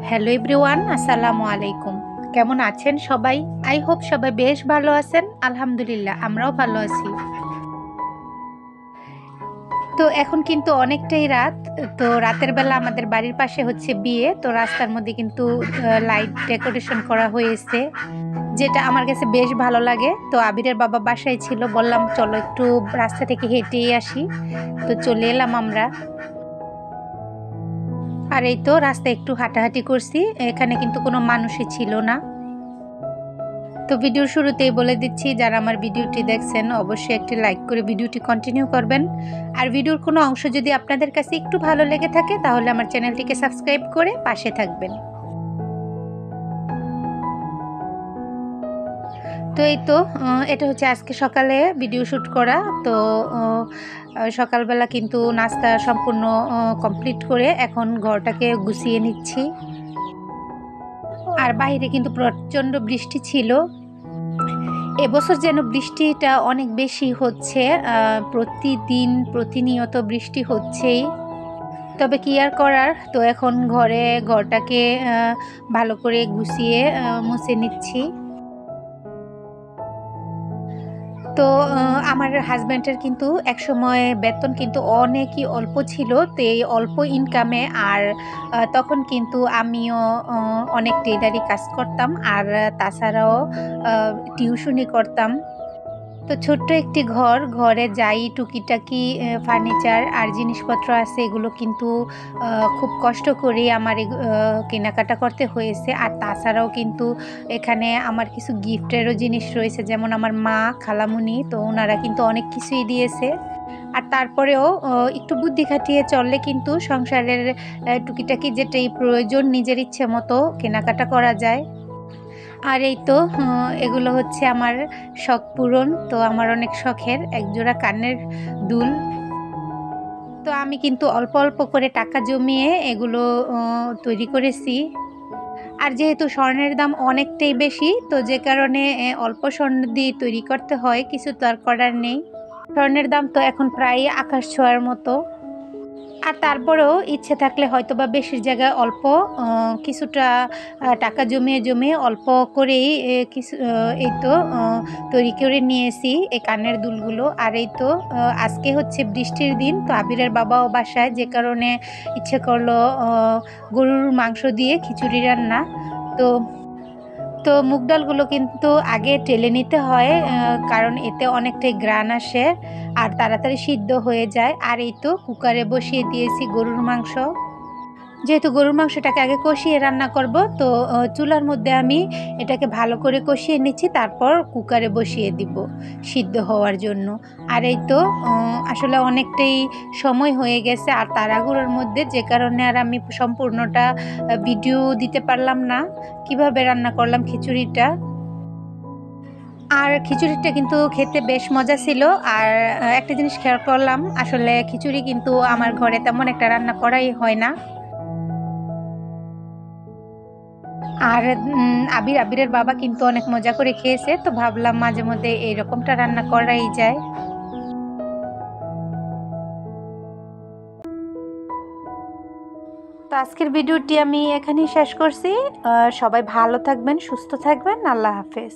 Hello everyone, আসসালামু আলাইকুম। কেমন আছেন সবাই? আই হোপ সবাই বেশ ভালো আছেন। আলহামদুলিল্লাহ, আমরাও ভালো আছি। তো এখন কিন্তু অনেকটাই রাত। তো রাতের বেলা আমাদের বাড়ির পাশে হচ্ছে বিয়ে। তো রাস্তার মধ্যে কিন্তু লাইট ডেকোরেশন করা হয়েছে, যেটা আমার কাছে বেশ ভালো লাগে। তো আবিরের বাবা বাসায় ছিল, বললাম চলো একটু রাস্তা থেকে হেঁটেই আসি। তো চলে এলাম আমরা। আর এই তো রাস্তায় একটু হাঁটাহাঁটি করছি, এখানে কিন্তু কোনো মানুষই ছিল না। তো ভিডিওর শুরুতেই বলে দিচ্ছি, যারা আমার ভিডিওটি দেখছেন অবশ্যই একটি লাইক করে ভিডিওটি কন্টিনিউ করবেন। আর ভিডিওর কোনো অংশ যদি আপনাদের কাছে একটু ভালো লেগে থাকে তাহলে আমার চ্যানেলটিকে সাবস্ক্রাইব করে পাশে থাকবেন। তো এই তো এটা হচ্ছে আজকে সকালে ভিডিও শ্যুট করা। তো সকালবেলা কিন্তু নাস্তা সম্পূর্ণ কমপ্লিট করে এখন ঘরটাকে গুছিয়ে নিচ্ছি। আর বাইরে কিন্তু প্রচণ্ড বৃষ্টি ছিল। এবছর যেন বৃষ্টিটা অনেক বেশি হচ্ছে, প্রতিদিন প্রতিনিয়ত বৃষ্টি হচ্ছেই। তবে কি আর করার, তো এখন ঘরটাকে ভালো করে গুছিয়ে মুছে নিচ্ছি। তো আমার হাজব্যান্ডের কিন্তু একসময় বেতন কিন্তু অনেকই অল্প ছিল। তো এই অল্প ইনকামে আর তখন কিন্তু আমিও অনেক টেলারি কাজ করতাম, আর তাছাড়াও টিউশনি করতাম। তো ছোট্ট একটি ঘরে যাই টুকিটাকি ফার্নিচার আর জিনিসপত্র আছে, এগুলো কিন্তু খুব কষ্ট করে আমার কেনাকাটা করতে হয়েছে। আর তাছাড়াও কিন্তু এখানে আমার কিছু গিফটেরও জিনিস রয়েছে, যেমন আমার মা, খালামুনি, তো ওনারা কিন্তু অনেক কিছুই দিয়েছে। আর তারপরেও একটু বুদ্ধি খাটিয়ে চললে কিন্তু সংসারের টুকিটাকি যেটাই প্রয়োজন নিজের ইচ্ছে মতো কেনাকাটা করা যায়। আর এই তো এগুলো হচ্ছে আমার শখ পূরণ। তো আমার অনেক শখের একজোড়া কানের দুল। তো আমি কিন্তু অল্প অল্প করে টাকা জমিয়ে এগুলো তৈরি করেছি। আর যেহেতু স্বর্ণের দাম অনেকটাই বেশি, তো যে কারণে অল্প স্বর্ণ দিয়ে তৈরি করতে হয়, কিছু তো আর করার নেই। স্বর্ণের দাম তো এখন প্রায় আকাশ ছোঁয়ার মতো। আর তারপরেও ইচ্ছে থাকলে হয়তো বা বেশির জায়গায় অল্প কিছুটা টাকা জমিয়ে অল্প করেই কিছু এই তো তৈরি করে নিয়েছি এই কানের দুলগুলো। আর এই তো আজকে হচ্ছে বৃষ্টির দিন, তো আবিরের বাবাও বাসায়, যে কারণে ইচ্ছে করলো গরুর মাংস দিয়ে খিচুড়ি রান্না। তো তো মুগ ডালগুলো কিন্তু আগে টেলে নিতে হয়, কারণ এতে অনেকটাই ঘ্রাণ আসে আর তাড়াতাড়ি সিদ্ধ হয়ে যায়। আর এই তো কুকারে বসিয়ে দিয়েছি গরুর মাংস। যেহেতু গরুর মাংসটাকে আগে কষিয়ে রান্না করব, তো চুলার মধ্যে আমি এটাকে ভালো করে কষিয়ে নিচ্ছি, তারপর কুকারে বসিয়ে দিব সিদ্ধ হওয়ার জন্য। আর এই তো আসলে অনেকটাই সময় হয়ে গেছে আর তাড়াহুড়োর মধ্যে, যে কারণে আর আমি সম্পূর্ণটা ভিডিও দিতে পারলাম না কিভাবে রান্না করলাম খিচুড়িটা। আর খিচুড়িটা কিন্তু খেতে বেশ মজা ছিল। আর একটা জিনিস খেয়াল করলাম, আসলে খিচুড়ি কিন্তু আমার ঘরে তেমন একটা রান্না করাই হয় না। আর আবিরের বাবা কিন্তু অনেক মজা করে খেয়েছে, তো ভাবলাম মাঝে মধ্যে এরকমটা রান্না করাই যায়। তো আজকের ভিডিওটি আমি এখানেই শেষ করছি। সবাই ভালো থাকবেন, সুস্থ থাকবেন। আল্লাহ হাফেজ।